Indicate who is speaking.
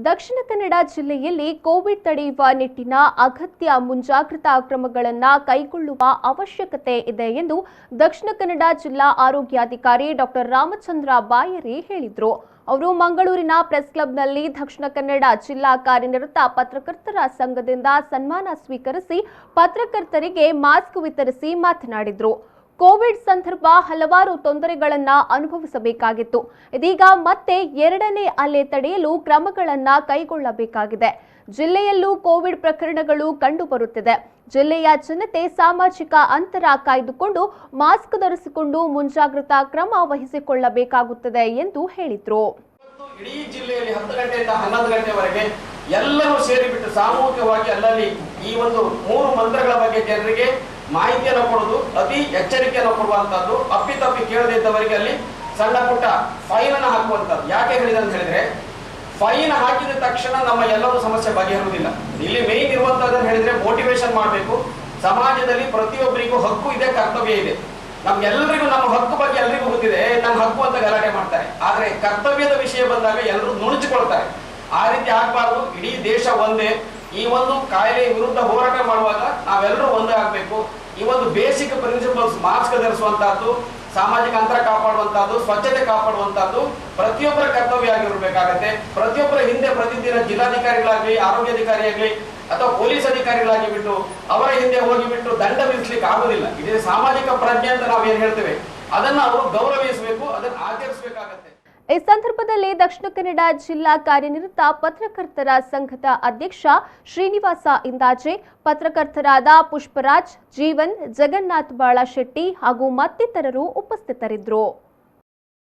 Speaker 1: ದಕ್ಷಿಣ ಕನ್ನಡ ಜಿಲ್ಲೆಯಲ್ಲಿ ಕೋವಿಡ್ ತಡೆಯುವ ನಿಟ್ಟಿನ ಅಗತ್ಯ ಮುಂಜಾಗ್ರತಾ ಕ್ರಮಗಳನ್ನು ಕೈಗೊಳ್ಳುವ ಅವಶ್ಯಕತೆ ಇದೆ ಎಂದು ದಕ್ಷಿಣ ಕನ್ನಡ ಜಿಲ್ಲಾ ಆರೋಗ್ಯಾಧಿಕಾರಿ ಡಾಕ್ಟರ್ ರಾಮಚಂದ್ರ ಬಾಯರಿ ಹೇಳಿದರು. ಅವರು ಮಂಗಳೂರಿನ ಪ್ರೆಸ್ ಕ್ಲಬ್ನಲ್ಲಿ ದಕ್ಷಿಣ ಕನ್ನಡ ಜಿಲ್ಲಾ ಕಾರ್ಯನಿರತ ಪತ್ರಕರ್ತರ ಸಂಘದಿಂದ ಸನ್ಮಾನ ಸ್ವೀಕರಿಸಿ ಪತ್ರಕರ್ತರಿಗೆ ಮಾಸ್ಕ್ ವಿತರಿಸಿ ಮಾತನಾಡಿದರು. ಕೋವಿಡ್ ಸಂದರ್ಭ ಹಲವಾರು ತೊಂದರೆಗಳನ್ನು ಅನುಭವಿಸಬೇಕಾಗಿತ್ತು. ಇದೀಗ ಮತ್ತೆ ಎರಡನೇ ಅಲೆ ತಡೆಯಲು ಕ್ರಮಗಳನ್ನು ಕೈಗೊಳ್ಳಬೇಕಾಗಿದೆ. ಜಿಲ್ಲೆಯಲ್ಲೂ ಕೋವಿಡ್ ಪ್ರಕರಣಗಳು ಕಂಡುಬರುತ್ತಿದೆ. ಜಿಲ್ಲೆಯ ಜನತೆ ಸಾಮಾಜಿಕ ಅಂತರ ಕಾಯ್ದುಕೊಂಡು ಮಾಸ್ಕ್ ಧರಿಸಿಕೊಂಡು ಮುಂಜಾಗ್ರತಾ ಕ್ರಮ ವಹಿಸಿಕೊಳ್ಳಬೇಕಾಗುತ್ತದೆ ಎಂದು ಹೇಳಿದರು.
Speaker 2: ಇಡೀ ಜಿಲ್ಲೆಯಲ್ಲಿ 10 ಗಂಟೆಯಿಂದ 11 ಗಂಟೆವರೆಗೆ ಎಲ್ಲರೂ ಸೇರಿಬಿಟ್ಟು ಸಾಮೂಹಿಕವಾಗಿ ಅಲ್ಲಲ್ಲಿ ಈ ಒಂದು 3 ಮಂತ್ರಗಳ ಬಗ್ಗೆ ಜನರಿಗೆ ಮಾಹಿತಿಯನ್ನು ಕೊಡುವುದು, ಅತಿ ಎಚ್ಚರಿಕೆಯನ್ನು ಕೊಡುವಂತದ್ದು, ಅಪ್ಪಿತಪ್ಪಿ ಕೇಳದಿದ್ದವರಿಗೆ ಅಲ್ಲಿ ಸಣ್ಣ ಪುಟ್ಟ ಫೈನ್ ಅನ್ನು ಹಾಕುವಂತದ್ದು. ಯಾಕೆ ಹೇಳಿದೆ ಅಂತ ಹೇಳಿದ್ರೆ, ಫೈನ್ ಹಾಕಿದ ತಕ್ಷಣ ನಮ್ಮ ಎಲ್ಲರೂ ಸಮಸ್ಯೆ ಬಗೆಹರುವುದಿಲ್ಲ. ಇಲ್ಲಿ ಮೇನ್ ಇರುವಂತದ್ದನ್ನು ಹೇಳಿದ್ರೆ ಮೋಟಿವೇಶನ್ ಮಾಡಬೇಕು. ಸಮಾಜದಲ್ಲಿ ಪ್ರತಿಯೊಬ್ಬರಿಗೂ ಹಕ್ಕು ಇದೆ, ಕರ್ತವ್ಯ ಇದೆ. ನಮ್ಗೆಲ್ಲರಿಗೂ ನಮ್ಮ ಹಕ್ಕು ಬಗ್ಗೆ ಎಲ್ಲರಿಗೂ ಗೊತ್ತಿದೆ, ನಮ್ಮ ಹಕ್ಕು ಅಂತ ಗಲಾಟೆ ಮಾಡ್ತಾರೆ. ಆದ್ರೆ ಕರ್ತವ್ಯದ ವಿಷಯ ಬಂದಾಗ ಎಲ್ಲರೂ ನುಣುಚಿಕೊಳ್ತಾರೆ. ಆ ರೀತಿ ಆಗಬಾರ್ದು. ಇಡೀ ದೇಶ ಒಂದೇ. ಈ ಒಂದು ಕಾಯಿಲೆ ವಿರುದ್ಧ ಹೋರಾಟ ಮಾಡುವಾಗ ನಾವೆಲ್ಲರೂ ಒಂದೇ ಆಗಬೇಕು. ಈ ಒಂದು ಬೇಸಿಕ್ ಪ್ರಿನ್ಸಿಪಲ್ಸ್, ಮಾಸ್ಕ್ ಧರಿಸುವಂತಹದ್ದು, ಸಾಮಾಜಿಕ ಅಂತರ ಕಾಪಾಡುವಂತಹದ್ದು, ಸ್ವಚ್ಛತೆ ಕಾಪಾಡುವಂತಹದ್ದು ಪ್ರತಿಯೊಬ್ಬರ ಕರ್ತವ್ಯ ಆಗಿರಬೇಕಾಗತ್ತೆ. ಪ್ರತಿಯೊಬ್ಬರ ಹಿಂದೆ ಪ್ರತಿದಿನ ಜಿಲ್ಲಾಧಿಕಾರಿಗಳಾಗಲಿ, ಆರೋಗ್ಯಾಧಿಕಾರಿಯಾಗಲಿ ಅಥವಾ ಪೊಲೀಸ್ ಅಧಿಕಾರಿಗಳಾಗಿ ಬಿಟ್ಟು ಅವರ ಹಿಂದೆ ಹೋಗಿಬಿಟ್ಟು ದಂಡ ವಿಧಿಸ್ಲಿಕ್ಕೆ ಆಗುದಿಲ್ಲ. ಇದೇ ಸಾಮಾಜಿಕ ಪ್ರಜ್ಞೆ ಅಂತ ನಾವೇನು ಹೇಳ್ತೇವೆ, ಅದನ್ನು ಅವರು ಗೌರವಿಸಬೇಕು, ಅದನ್ನು ಆಚರಿಸಬೇಕಾಗತ್ತೆ.
Speaker 1: ಈ ಸಂದರ್ಭದಲ್ಲಿ ದಕ್ಷಿಣ ಕನ್ನಡ ಜಿಲ್ಲಾ ಕಾರ್ಯನಿರತ ಪತ್ರಕರ್ತರ ಸಂಘದ ಅಧ್ಯಕ್ಷ ಶ್ರೀನಿವಾಸ ಇಂದಾಜೆ, ಪತ್ರಕರ್ತರಾದ ಪುಷ್ಪರಾಜ್, ಜೀವನ್, ಜಗನ್ನಾಥ್ ಬಾಳಶೆಟ್ಟಿ ಹಾಗೂ ಮತ್ತಿತರರು ಉಪಸ್ಥಿತರಿದ್ದರು.